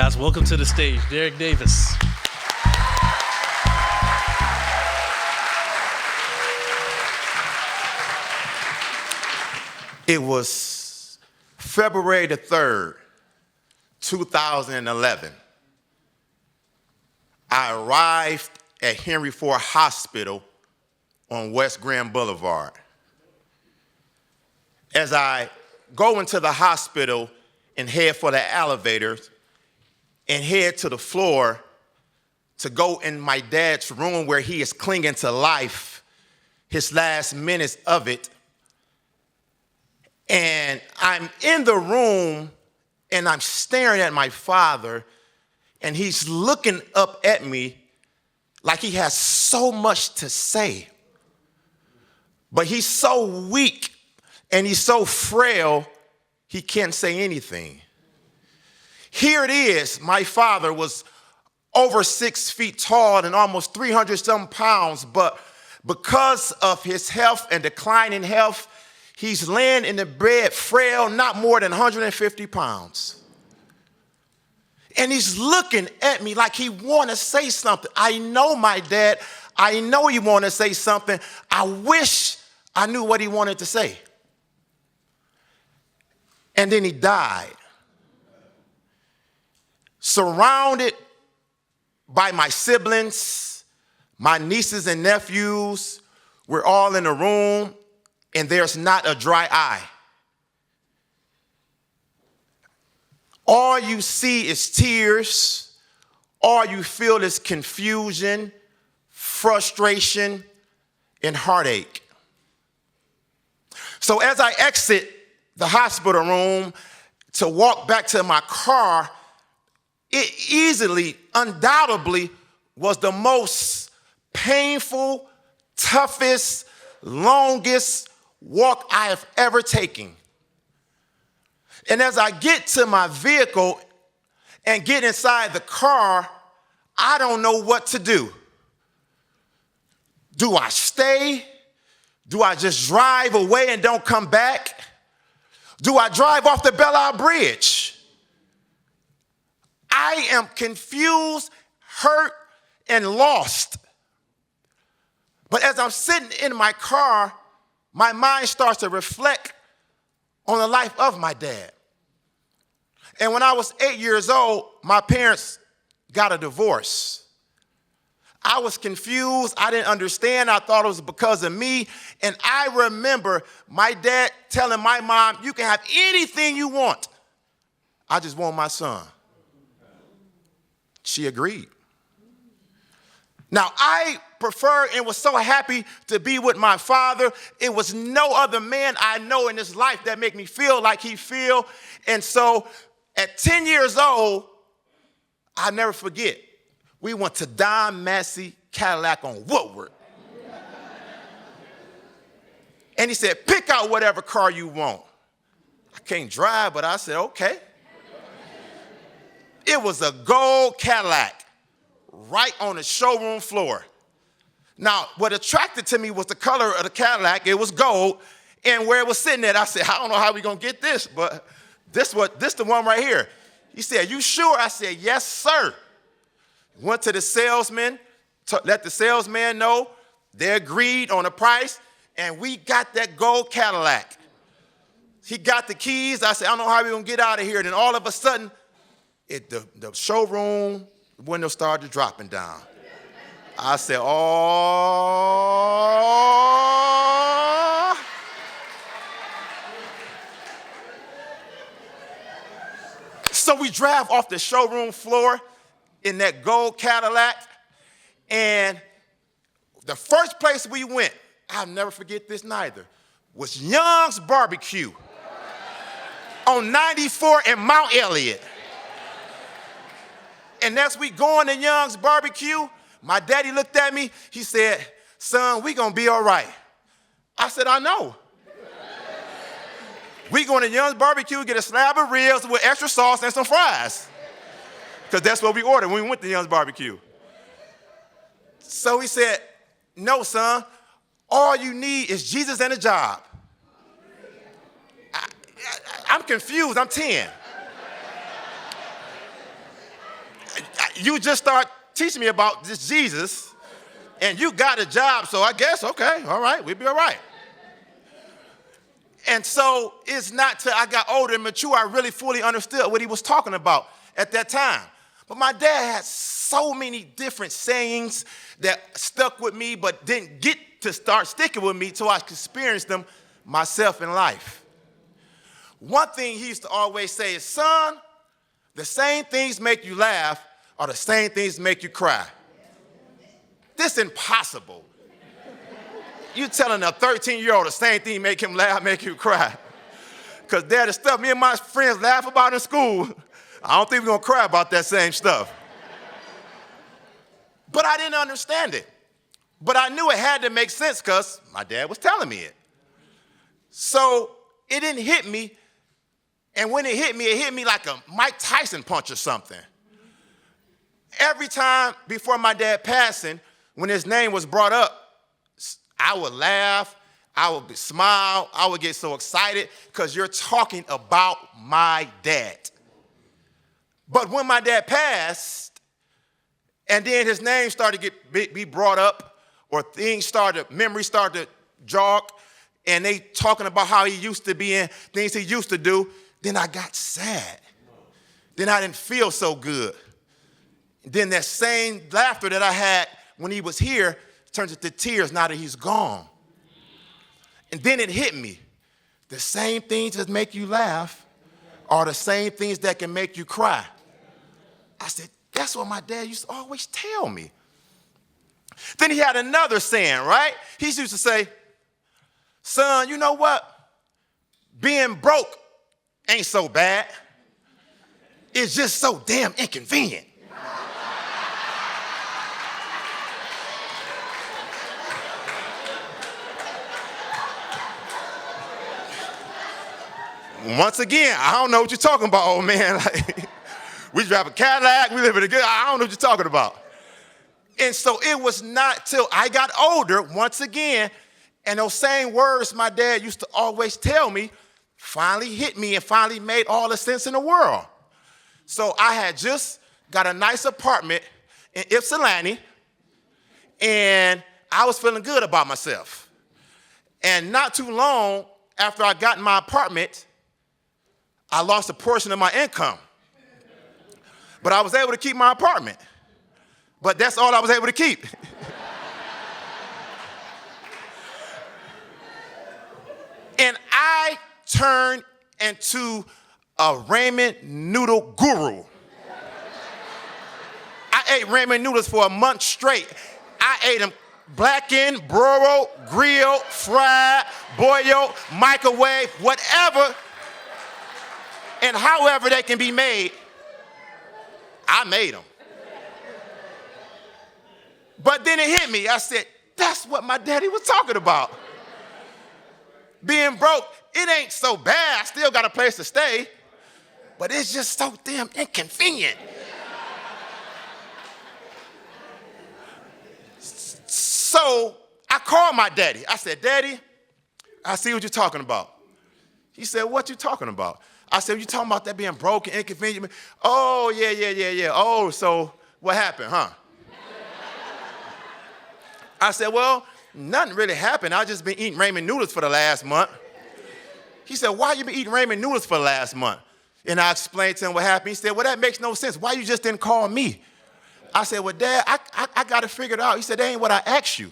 Guys, welcome to the stage, Derrick Davis. It was February the 3rd, 2011. I arrived at Henry Ford Hospital on West Grand Boulevard. As I go into the hospital and head for the elevators and head to the floor to go in my dad's room where he is clinging to life, his last minutes of it, and I'm in the room and I'm staring at my father and he's looking up at me like he has so much to say. But he's so weak and he's so frail, he can't say anything. Here it is, my father was over 6 feet tall and almost 300-some pounds, but because of his health and declining health, he's laying in the bed frail, not more than 150 pounds. And he's looking at me like he want to say something. I know my dad. I know he want to say something. I wish I knew what he wanted to say. And then he died. Surrounded by my siblings, my nieces and nephews, we're all in a room, and there's not a dry eye. All you see is tears. All you feel is confusion, frustration, and heartache. So as I exit the hospital room to walk back to my car, it easily, undoubtedly, was the most painful, toughest, longest walk I have ever taken. And as I get to my vehicle and get inside the car, I don't know what to do. Do I stay? Do I just drive away and don't come back? Do I drive off the Belle Isle Bridge? I am confused, hurt, and lost. But as I'm sitting in my car, my mind starts to reflect on the life of my dad. And when I was 8 years old, my parents got a divorce. I was confused. I didn't understand. I thought it was because of me. And I remember my dad telling my mom, "You can have anything you want. I just want my son." She agreed. Now, I prefer and was so happy to be with my father. It was no other man I know in this life that make me feel like he feel. And so at 10 years old, I'll never forget, we went to Don Massey Cadillac on Woodward. And he said, "Pick out whatever car you want." I can't drive, but I said, okay. It was a gold Cadillac right on the showroom floor. Now, what attracted to me was the color of the Cadillac. It was gold. And where it was sitting at, I said, I don't know how we're going to get this, but this the one right here. He said, "You sure?" I said, "Yes, sir." Went to the salesman, let the salesman know. They agreed on the price, and we got that gold Cadillac. He got the keys. I said, I don't know how we're going to get out of here. And then all of a sudden, the showroom window started dropping down. I said, oh. So we drive off the showroom floor in that gold Cadillac, and the first place we went, I'll never forget this neither, was Young's Barbecue on 94 in Mount Elliott. And as we going to Young's Barbecue, my daddy looked at me. He said, "Son, we gonna be all right." I said, "I know." We going to Young's Barbecue, get a slab of ribs with extra sauce and some fries. Because that's what we ordered when we went to Young's Barbecue. So he said, "No, son, all you need is Jesus and a job." I'm confused, I'm 10. you just start teaching me about this Jesus, and you got a job, so I guess, okay, all right, we'll be all right. And so it's not till I got older and mature, I really fully understood what he was talking about at that time. But my dad had so many different sayings that stuck with me, but didn't get to start sticking with me until I experienced them myself in life. One thing he used to always say is, son, the same things make you laugh are the same things make you cry. This is impossible. You telling a 13-year-old the same thing make him laugh, make you cry. Because Dad, the stuff me and my friends laugh about in school, I don't think we're going to cry about that same stuff. But I didn't understand it. But I knew it had to make sense because my dad was telling me it. So it didn't hit me. And when it hit me like a Mike Tyson punch or something. Every time before my dad passing, when his name was brought up, I would laugh, I would smile, I would get so excited because you're talking about my dad. But when my dad passed, and then his name started to be brought up, or memories started to jog, and they talking about how he used to be and things he used to do, then I got sad. Then I didn't feel so good. Then that same laughter that I had when he was here turns into tears now that he's gone. And then it hit me. The same things that make you laugh are the same things that can make you cry. I said, that's what my dad used to always tell me. Then he had another saying, right? He used to say, son, you know what? Being broke ain't so bad. It's just so damn inconvenient. Once again, I don't know what you're talking about, old man. Like, we drive a Cadillac, we live in a good, I don't know what you're talking about. And so it was not till I got older, once again, and those same words my dad used to always tell me finally hit me and finally made all the sense in the world. So I had just got a nice apartment in Ypsilanti, and I was feeling good about myself. And not too long after I got in my apartment, I lost a portion of my income. But I was able to keep my apartment. But that's all I was able to keep. And I turned into a ramen noodle guru. I ate ramen noodles for a month straight. I ate them blackened, broiled, grilled, fried, boiled, microwave, whatever. And however they can be made, I made them. But then it hit me. I said, that's what my daddy was talking about. Being broke, it ain't so bad. I still got a place to stay. But it's just so damn inconvenient. So I called my daddy. I said, Daddy, I see what you're talking about. He said, what you talking about? I said, you talking about that being broke and inconvenient? Oh, yeah. Oh, so what happened, huh? I said, well, nothing really happened. I just been eating ramen noodles for the last month. He said, why you been eating ramen noodles for the last month? And I explained to him what happened. He said, well, that makes no sense. Why you just didn't call me? I said, well, Dad, I got it figured out. He said, that ain't what I asked you.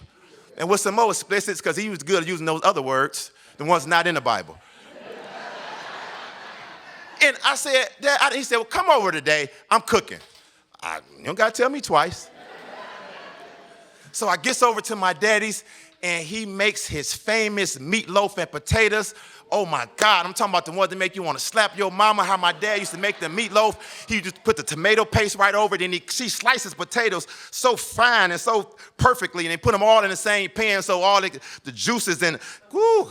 And with some more explicits, because he was good at using those other words, the ones not in the Bible. And I said, Dad, he said, well, come over today. I'm cooking. You don't got to tell me twice. So I gets over to my daddy's, and he makes his famous meatloaf and potatoes. Oh, my God. I'm talking about the ones that make you want to slap your mama, how my dad used to make the meatloaf. He just put the tomato paste right over it, and she slices potatoes so fine and so perfectly, and they put them all in the same pan so all the juices and, whoo.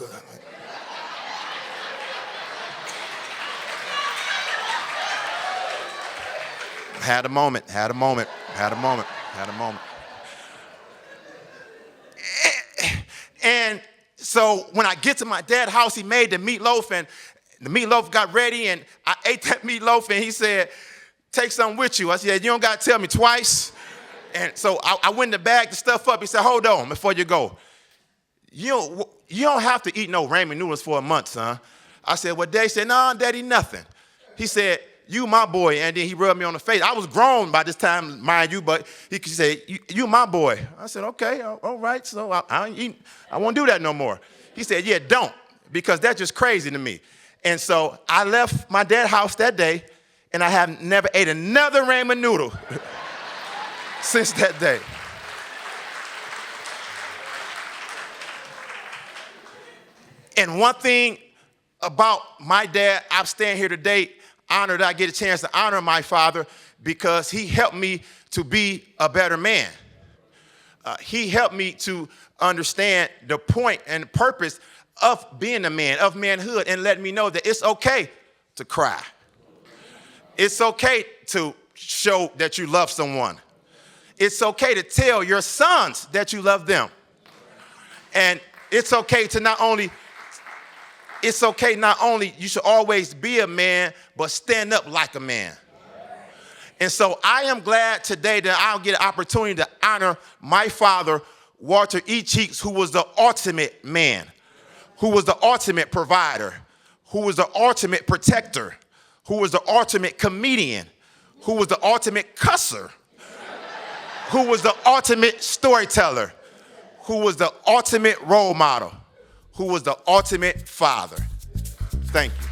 Had a moment. And so when I get to my dad's house, he made the meatloaf, and the meatloaf got ready, and I ate that meatloaf, and he said, take something with you. I said, you don't got to tell me twice. And so I went to bag the stuff up. He said, hold on before you go. You don't have to eat no ramen noodles for a month, son. I said, well, Dad said, no, Daddy, nothing. He said, you my boy. And then he rubbed me on the face. I was grown by this time, mind you, but he said, you my boy. I said, okay, all right. So I won't do that no more. He said, yeah, don't, because that's just crazy to me. And so I left my dad's house that day, and I have never ate another ramen noodle since that day. And one thing about my dad, I'm standing here today honored I get a chance to honor my father because he helped me to be a better man. He helped me to understand the point and purpose of being a man, of manhood, and let me know that it's okay to cry. It's okay to show that you love someone. It's okay to tell your sons that you love them. And it's okay to not only you should always be a man, but stand up like a man. And so I am glad today that I'll get an opportunity to honor my father, Walter E. Cheeks, who was the ultimate man, who was the ultimate provider, who was the ultimate protector, who was the ultimate comedian, who was the ultimate cusser, who was the ultimate storyteller, who was the ultimate role model, who was the ultimate father. Thank you.